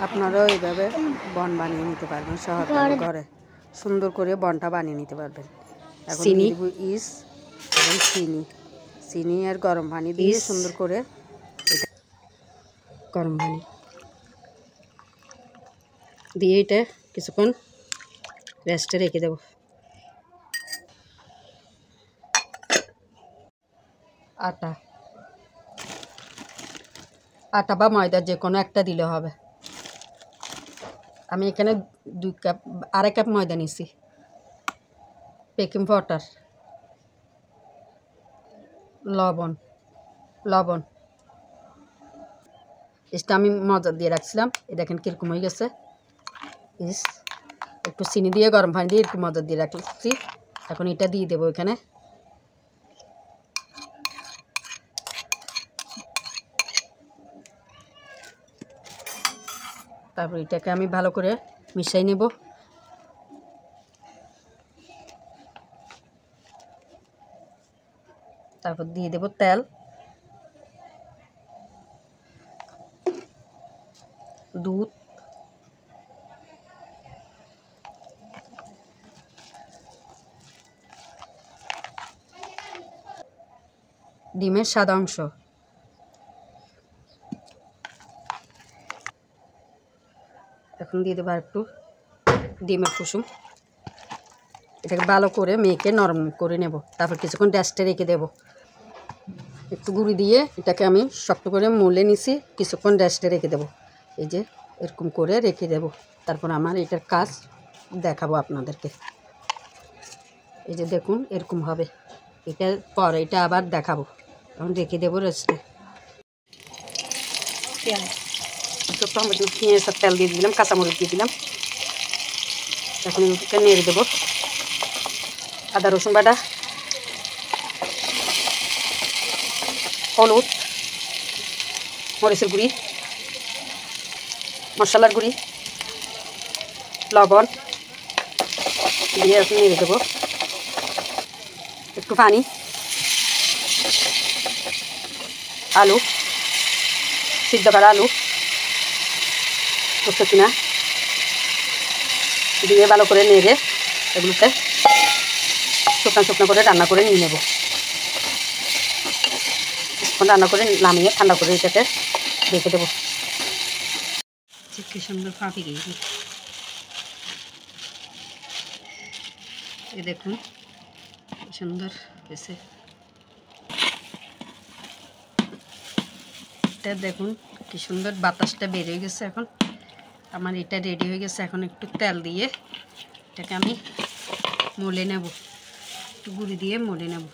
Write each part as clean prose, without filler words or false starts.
আপনারাও এইভাবে বন বানিয়ে নিতে পারবেন সহজভাবে ঘরে সুন্দর করে বনটা বানিয়ে নিতে পারবেন। এখন দিয়ে দিব ইস এবং চিনি আর গরম পানি দিয়ে সুন্দর করে গরম পানি দিয়ে এটা কিছুক্ষণ রেস্টে রেখে দেব। আটা বা ময়দা যে কোনো একটা দিলে হবে। আমি এখানে 2 কাপ ময়দা নিছি, বেকিং পাউডার, লবণ এটা আমি মজা দিয়ে রাখছিলাম। এই দেখেন কীরকম হয়ে গেছে। একটু চিনি দিয়ে গরম পানি দিয়ে একটু মজা দিয়ে রাখছি। এখন এটা দিয়ে দেবো এখানে। তারপর এটাকে আমি ভালো করে মিশিয়ে নেব। তারপর দিয়ে দেব তেল, দুধ, ডিমের সাদা অংশ, এখন দিয়ে দেবো একটু ডিমের কুসুম। এটাকে ভালো করে মেখে নরম করে নেব। তারপর কিছুক্ষণ রেস্টে রেখে দেব। একটু গুঁড়ি দিয়ে এটাকে আমি শক্ত করে মুলে নিছি, কিছুক্ষণ রেস্টে রেখে দেব। এই যে এরকম করে রেখে দেব। তারপর আমার এটার কাজ দেখাবো আপনাদেরকে। এই যে দেখুন এরকম হবে। এটার পর এটা আবার দেখাবো। এখন রেখে দেবো রেস্টে। টমেটো পেঁয়াজ আর তেল দিয়ে দিলাম, কাঁচামরিচ দিয়ে দিলাম। এখন এটা নেড়ে দেবো। আদা রসুন বাটা, হলুদ, মরিচের গুঁড়ি, মশলার গুঁড়ি, লবণ দিয়ে এখন নেড়ে দেবো। একটু পানি, আলু, সিদ্ধ করা আলু, পোস্ত কিনা দিয়ে ভালো করে নেড়ে এগুলোতে শুকনো করে রান্না করে নিয়ে নেব। রান্না করে নামিয়ে ঠান্ডা করে এটাতে রেখে দেবো। কি সুন্দর ফাঁপি গিয়েছে। এই দেখুন সুন্দর হয়েছে। এটা দেখুন কি সুন্দর বাতাসটা বের হয়ে গেছে। এখন আমার এটা রেডি হয়ে গেছে। এখন একটু তেল দিয়ে এটাকে আমি মলে নেব, একটু গুঁড়ি দিয়ে মলে নেব।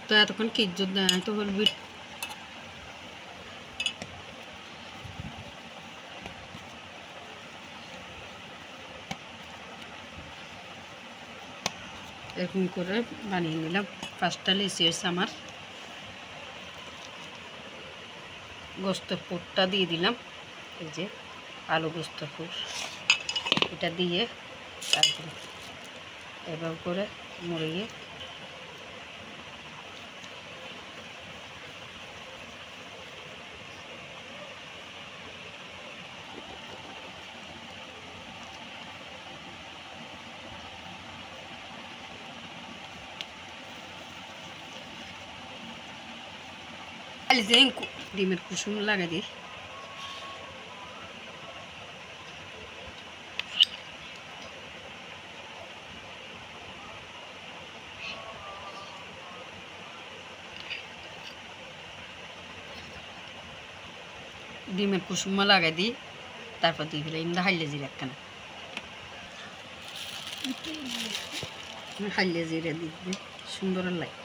তো এতক্ষণ কি তো বলবি এরকম করে বানিয়ে নিলাম। ফার্স্টটা লেসি হয়েছে আমার। গোস্তের পুরটা দিয়ে দিলাম। এই যে আলু গোস্তের পুর, এটা দিয়ে তারপরে এভাবে করে মুড়িয়ে ডিমের কুসুম লাগাই দিই। ডিমের কুসুম লাগাই দিই। তারপর দিয়ে দিলে ইন্দা হাইলে জিরা একখানা, হাইলে জিরা দিবে সুন্দর লাগে।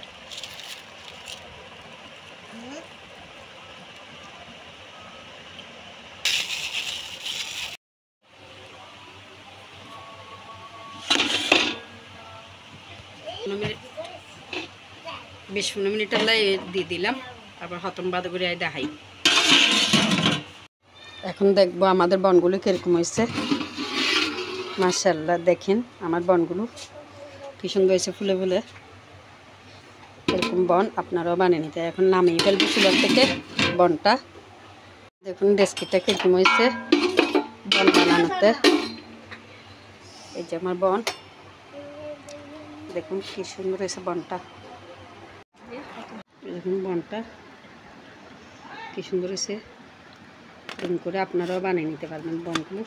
বিশ 15 মিনিট দিয়ে দিলাম। তারপর হতম বাদ করে দেখাই। এখন দেখবো আমাদের বনগুলো কীরকম হয়েছে। মাশাআল্লাহ দেখেন আমার বনগুলো কি সুন্দর হয়েছে ফুলে ফুলে। এরকম বন আপনারাও বানিয়ে নিতে। এখন নামিয়ে ফেলবো চুলার থেকে বনটা। দেখুন রেসিপিটা কিরকম হয়েছে বন বানানোতে। এই যে আমার বন, দেখুন কি সুন্দর হয়েছে বনটা। দেখুন বনটা কি সুন্দর হয়েছে। এরকম করে আপনারাও বানিয়ে নিতে পারবেন বনগুলো।